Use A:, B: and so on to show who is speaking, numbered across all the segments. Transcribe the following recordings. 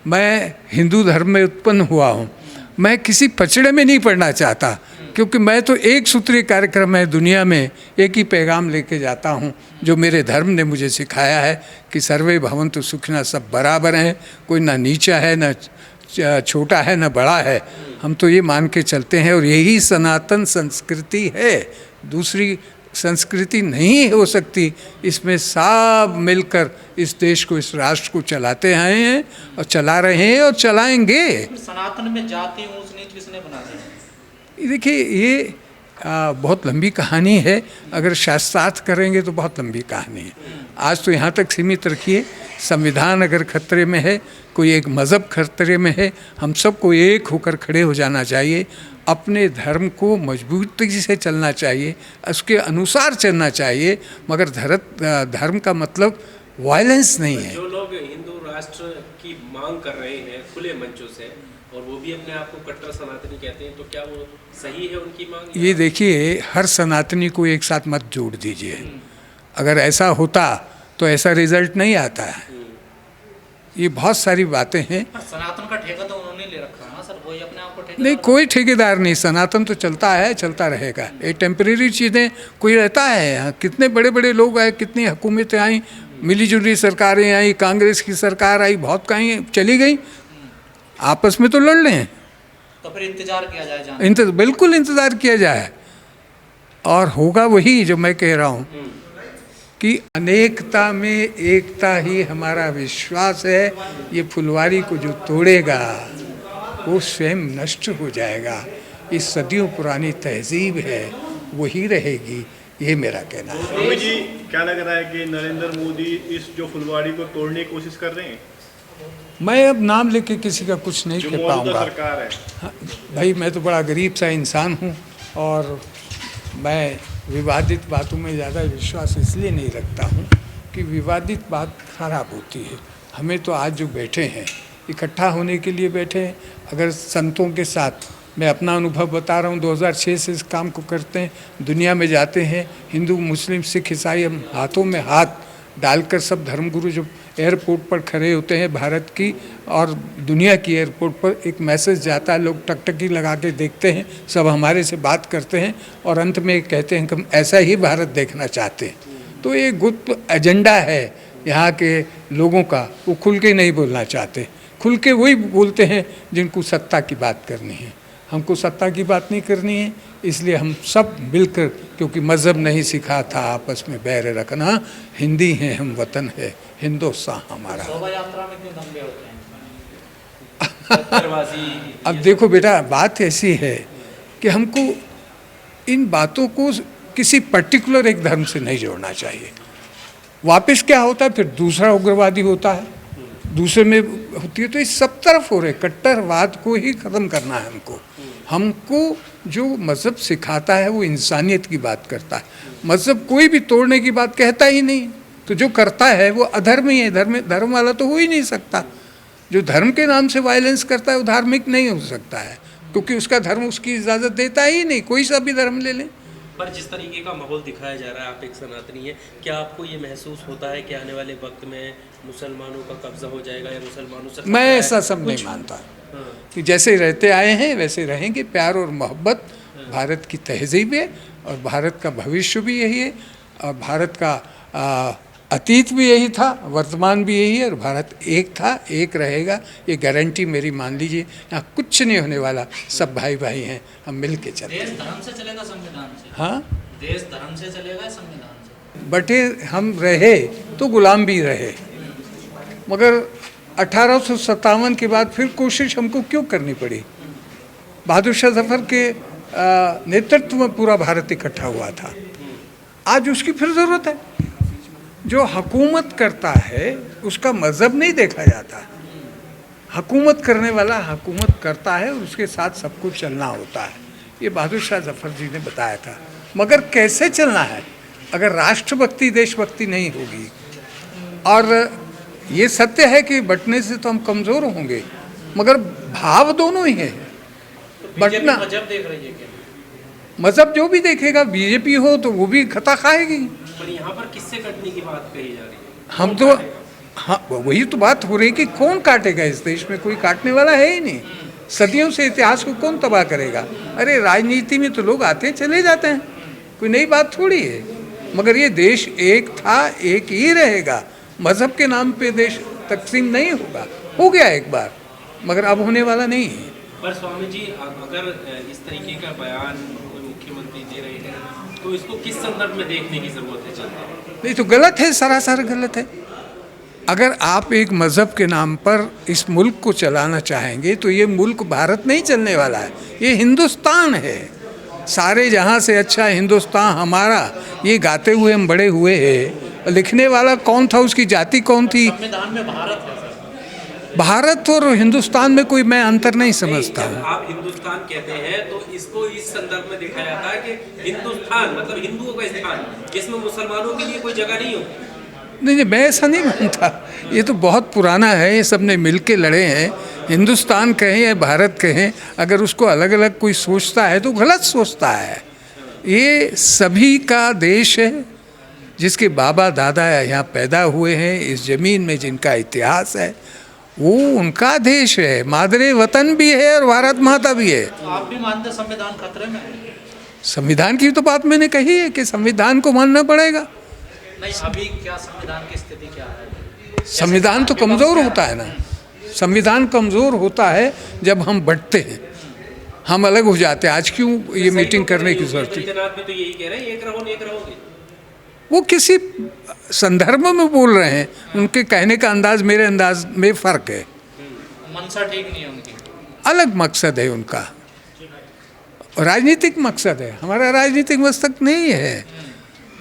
A: मैं हिंदू धर्म में उत्पन्न हुआ हूँ, मैं किसी पचड़े में नहीं पड़ना चाहता, क्योंकि मैं तो एक सूत्रीय कार्यक्रम है दुनिया में, एक ही पैगाम लेके जाता हूँ जो मेरे धर्म ने मुझे सिखाया है कि सर्वे भवन्तु सुखिनः, सब बराबर हैं, कोई ना नीचा है ना छोटा है ना बड़ा है, हम तो ये मान के चलते हैं और यही सनातन संस्कृति है, दूसरी संस्कृति नहीं हो सकती। इसमें सब मिलकर इस देश को, इस राष्ट्र को चलाते आए हैं और चला रहे हैं और चलाएंगे।
B: सनातन में जाति ऊंच नीच किसने बना दी?
A: देखिए ये बहुत लंबी कहानी है, अगर शास्त्रार्थ करेंगे तो बहुत लंबी कहानी है। आज तो यहाँ तक सीमित रखिए, संविधान अगर खतरे में है, कोई एक मज़हब खतरे में है, हम सबको एक होकर खड़े हो जाना चाहिए, अपने धर्म को मजबूती से चलना चाहिए, उसके अनुसार चलना चाहिए, मगर धर्म का मतलब वायलेंस नहीं है।
C: जो लोग हिंदू राष्ट्र की मांग कर रहे हैं खुले मंचों से, और वो भी अपने आप को कट्टर सनातनी कहते हैं, तो क्या वो सही है उनकी मांग? ये
A: देखिए, हर सनातनी को एक साथ मत जोड़ दीजिए। अगर ऐसा होता तो ऐसा रिजल्ट नहीं आता है। ये बहुत सारी बातें हैं।
B: सनातन का ठेका तो उन्होंने ले रखा है ना सर, कोई अपने आप को ठेकेदार
A: नहीं, कोई ठेकेदार नहीं, सनातन तो चलता है, चलता रहेगा। ये टेम्परेरी चीज़ें कोई रहता है यहाँ, कितने बड़े बड़े लोग आए, कितनी हुकूमतें आई, मिली जुली सरकारें आई, कांग्रेस की सरकार आई, बहुत कहीं चली गई, आपस में तो लड़ रहे हैं।
B: तो फिर इंतजार किया जाए,
A: बिल्कुल इंतज़ार किया जाए, और होगा वही जो मैं कह रहा हूँ कि अनेकता में एकता ही हमारा विश्वास है। ये फुलवारी को जो तोड़ेगा वो स्वयं नष्ट हो जाएगा। ये सदियों पुरानी तहजीब है, वही रहेगी, ये मेरा कहना है।
D: स्वामी जी, क्या लग रहा है कि नरेंद्र मोदी इस जो फुलवारी को तोड़ने की कोशिश कर रहे हैं?
A: मैं अब नाम लेके किसी का कुछ नहीं कह पाऊँगा।
D: सरकार है
A: भाई, मैं तो बड़ा गरीब सा इंसान हूँ और मैं विवादित बातों में ज़्यादा विश्वास इसलिए नहीं रखता हूँ कि विवादित बात खराब होती है। हमें तो आज जो बैठे हैं, इकट्ठा होने के लिए बैठे हैं। अगर संतों के साथ, मैं अपना अनुभव बता रहा हूँ, 2006 से इस काम को करते हैं, दुनिया में जाते हैं, हिंदू मुस्लिम सिख ईसाई, हम हाथों में हाथ डालकर सब धर्मगुरु जो एयरपोर्ट पर खड़े होते हैं, भारत की और दुनिया की एयरपोर्ट पर एक मैसेज जाता है, लोग टकटकी लगा के देखते हैं, सब हमारे से बात करते हैं और अंत में कहते हैं कि हम ऐसा ही भारत देखना चाहते हैं। तो ये गुप्त एजेंडा है यहाँ के लोगों का, वो खुल के नहीं बोलना चाहते। खुल के वही बोलते हैं जिनको सत्ता की बात करनी है। हमको सत्ता की बात नहीं करनी है, इसलिए हम सब मिलकर, क्योंकि मज़हब नहीं सिखा था आपस में बैर रखना, हिंदी हैं हम, वतन है हिंदुस्तान हमारा।
B: शोभा यात्रा में क्यों दंगे होते हैं?
A: अब देखो बेटा, बात ऐसी है कि हमको इन बातों को किसी पर्टिकुलर एक धर्म से नहीं जोड़ना चाहिए। वापस क्या होता है, फिर दूसरा उग्रवादी होता है, दूसरे में होती है, तो इस सब तरफ हो रहे। कट्टरवाद को ही ख़त्म करना है हमको। हमको जो मज़हब सिखाता है वो इंसानियत की बात करता है। मज़हब कोई भी तोड़ने की बात कहता ही नहीं, तो जो करता है वो अधर्म ही है। धर्म वाला तो हो ही नहीं सकता। जो धर्म के नाम से वायलेंस करता है वो धार्मिक नहीं हो सकता है, क्योंकि उसका धर्म उसकी इजाज़त देता ही नहीं। कोई सा भी धर्म ले लें।
C: पर जिस तरीके का माहौल दिखाया जा रहा है, आप एक सनातनी है, क्या आपको ये महसूस होता है कि आने वाले वक्त में मुसलमानों का कब्जा हो जाएगा या मुसलमानों से?
A: मैं ऐसा सब नहीं मानता कि जैसे रहते आए हैं वैसे रहेंगे। प्यार और मोहब्बत भारत की तहजीब है और भारत का भविष्य भी यही है और भारत का अतीत भी यही था, वर्तमान भी यही है और भारत एक था, एक रहेगा। ये गारंटी मेरी मान लीजिए। यहाँ कुछ नहीं होने वाला, सब भाई भाई हैं, हम मिल के चलते हैं।
B: देश धर्म से चलेगा संविधान से?
A: हाँ,
B: देश धर्म से चलेगा संविधान से?
A: बटे हम रहे तो गुलाम भी रहे, मगर 1857 के बाद फिर कोशिश हमको क्यों करनी पड़ी? बहादुर शाह जफर के नेतृत्व में पूरा भारत इकट्ठा हुआ था। आज उसकी फिर ज़रूरत है। जो हुकूमत करता है उसका मज़हब नहीं देखा जाता। हुकूमत करने वाला हुकूमत करता है और उसके साथ सबको चलना होता है। ये बहादुर शाह जफर जी ने बताया था। मगर कैसे चलना है? अगर राष्ट्रभक्ति देशभक्ति नहीं होगी, और ये सत्य है कि बंटने से तो हम कमज़ोर होंगे, मगर भाव दोनों ही है। बंटना
B: मजहब देख रही है क्या?
A: मज़हब जो भी देखेगा, बीजेपी हो तो वो भी खता खाएगी।
C: पर यहाँ पर किससे कटने की बात कही जा रही है?
A: हाँ, वही तो बात हो रही कि कौन काटेगा इस देश में, कोई काटने वाला है ही नहीं। सदियों से इतिहास को कौन तबाह करेगा। अरे राजनीति में तो लोग आते चले जाते हैं, कोई नई बात थोड़ी है। मगर ये देश एक था, एक ही रहेगा। मज़हब के नाम पे देश तकसीम नहीं होगा, हो गया एक बार, मगर अब होने वाला नहीं है।
C: पर स्वामी जी, अगर इस तरीके का बयान कोई मुख्यमंत्री दे रहे हैं तो इसको किस संदर्भ में देखने की जरूरत है जनता?
A: नहीं तो गलत है, सरासर गलत है। अगर आप एक मज़हब के नाम पर इस मुल्क को चलाना चाहेंगे तो ये मुल्क भारत नहीं चलने वाला है, ये हिंदुस्तान है। सारे जहाँ से अच्छा हिंदुस्तान हमारा, ये गाते हुए हम बड़े हुए हैं। लिखने वाला कौन था, उसकी जाति कौन थी?
B: संविधान में भारत है सर।
A: भारत और हिंदुस्तान में कोई मैं अंतर नहीं समझता हूँ।
C: आप हिंदुस्तान कहते हैं तो इसको इस संदर्भ में दिखाया जाता है कि हिंदुस्तान मतलब हिंदुओं का स्थान, जिसमें मुसलमानों के लिए कोई जगह नहीं हो।
A: नहीं, मैं ऐसा नहीं मानता। ये तो बहुत पुराना है, ये सब ने मिल के लड़े हैं। हिंदुस्तान कहें या भारत कहें, अगर उसको अलग अलग कोई सोचता है तो गलत सोचता है। ये सभी का देश है, जिसके बाबा दादा यहाँ पैदा हुए हैं, इस ज़मीन में जिनका इतिहास है, वो उनका देश है। मादरे वतन भी है और भारत माता भी है।
B: तो आप भी मानते संविधान खतरे में?
A: संविधान की तो बात मैंने कही है कि संविधान को मानना पड़ेगा।
B: नहीं, अभी क्या संविधान की स्थिति क्या है?
A: संविधान तो कमज़ोर होता है ना, संविधान कमज़ोर होता है जब हम बढ़ते हैं, हम अलग हो जाते हैं। आज क्यों ये मीटिंग करने की ज़रूरत है?
C: आदमी तो यही कह रहे हैं, एक रहो नेक रहोगे।
A: वो किसी संदर्भ में बोल रहे हैं, उनके कहने का अंदाज मेरे अंदाज में फ़र्क है।
B: मनसा ठीक नहीं है उनकी,
A: अलग मकसद है उनका, राजनीतिक मकसद है। हमारा राजनीतिक मकसद नहीं है।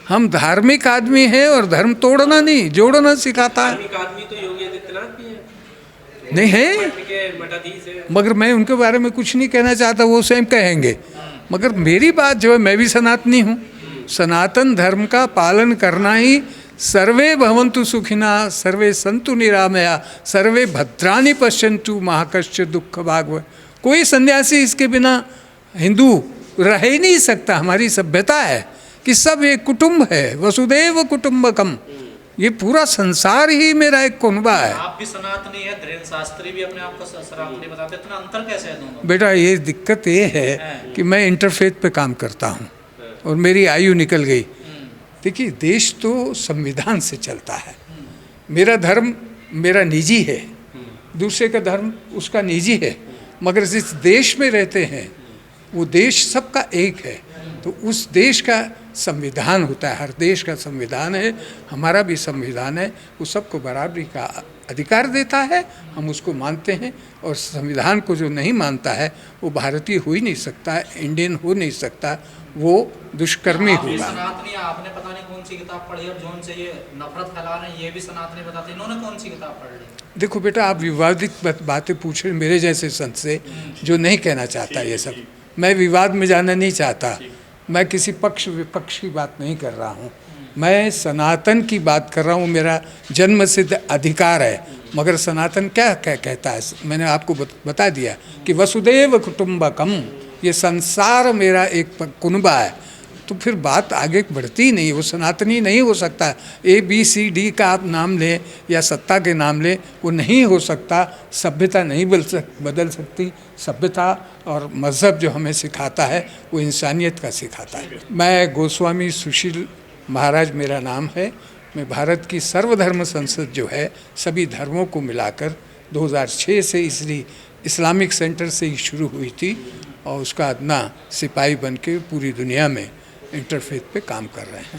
A: हम धार्मिक आदमी हैं और धर्म तोड़ना नहीं, जोड़ना सिखाता है।
C: धार्मिक आदमी तो योगी आदित्यनाथ भी है,
A: नहीं है,
C: मठाधीश है।
A: मगर मैं उनके बारे में कुछ नहीं कहना चाहता, वो स्वयं कहेंगे। मगर मेरी बात जो है, मैं भी सनातनी हूँ। सनातन धर्म का पालन करना ही, सर्वे भवन्तु सुखिना सर्वे सन्तु निरामया सर्वे भद्राणि पश्यन्तु मा कश्चित् दुःख भाग्। कोई सन्यासी इसके बिना हिंदू रह ही नहीं सकता। हमारी सभ्यता है कि सब एक कुटुंब है, वसुदेव कुटुंबकम। ये पूरा संसार ही मेरा एक कुनबा है।
B: आप भी सनातनी है, धीरेन्द्र शास्त्री भी अपने आप को सनातनी बताते, इतना अंतर कैसे है दोनों?
A: बेटा, ये दिक्कत ये है कि मैं इंटरफेथ पे काम करता हूँ और मेरी आयु निकल गई। देखिए, देश तो संविधान से चलता है। मेरा धर्म मेरा निजी है, दूसरे का धर्म उसका निजी है, मगर जिस देश में रहते हैं वो देश सबका एक है। तो उस देश का संविधान होता है, हर देश का संविधान है, हमारा भी संविधान है। वो सबको बराबरी का अधिकार देता है, हम उसको मानते हैं। और संविधान को जो नहीं मानता है वो भारतीय हो ही नहीं सकता, इंडियन हो नहीं सकता, वो दुष्कर्मी होगा।
B: सनातनी, आपने पता नहीं कौन सी किताब पढ़ी और जोन से ये नफरत फैला रहे हैं ये भी सनातनी बताते, इन्होंने कौन सी किताब पढ़ ली?
A: देखो बेटा, आप विवादित बातें पूछ रहे मेरे जैसे संत से, जो नहीं कहना चाहता ये सब। मैं विवाद में जाना नहीं चाहता, मैं किसी पक्ष विपक्ष की बात नहीं कर रहा हूँ। मैं सनातन की बात कर रहा हूँ, मेरा जन्मसिद्ध अधिकार है। मगर सनातन क्या कहता है? मैंने आपको बता दिया कि वसुदेव कुटुंबकम, ये संसार मेरा एक कुनबा है। तो फिर बात आगे बढ़ती नहीं, वो सनातनी नहीं हो सकता। ABCD का आप नाम लें या सत्ता के नाम लें, वो नहीं हो सकता। सभ्यता नहीं बदल सकती। सभ्यता और मज़हब जो हमें सिखाता है वो इंसानियत का सिखाता है। मैं गोस्वामी सुशील महाराज मेरा नाम है। मैं भारत की सर्वधर्म संसद जो है, सभी धर्मों को मिलाकर 2006 से इसलिए इस्लामिक सेंटर से ही शुरू हुई थी और उसका अदना सिपाही बन के पूरी दुनिया में इंटरफेथ पे काम कर रहे हैं।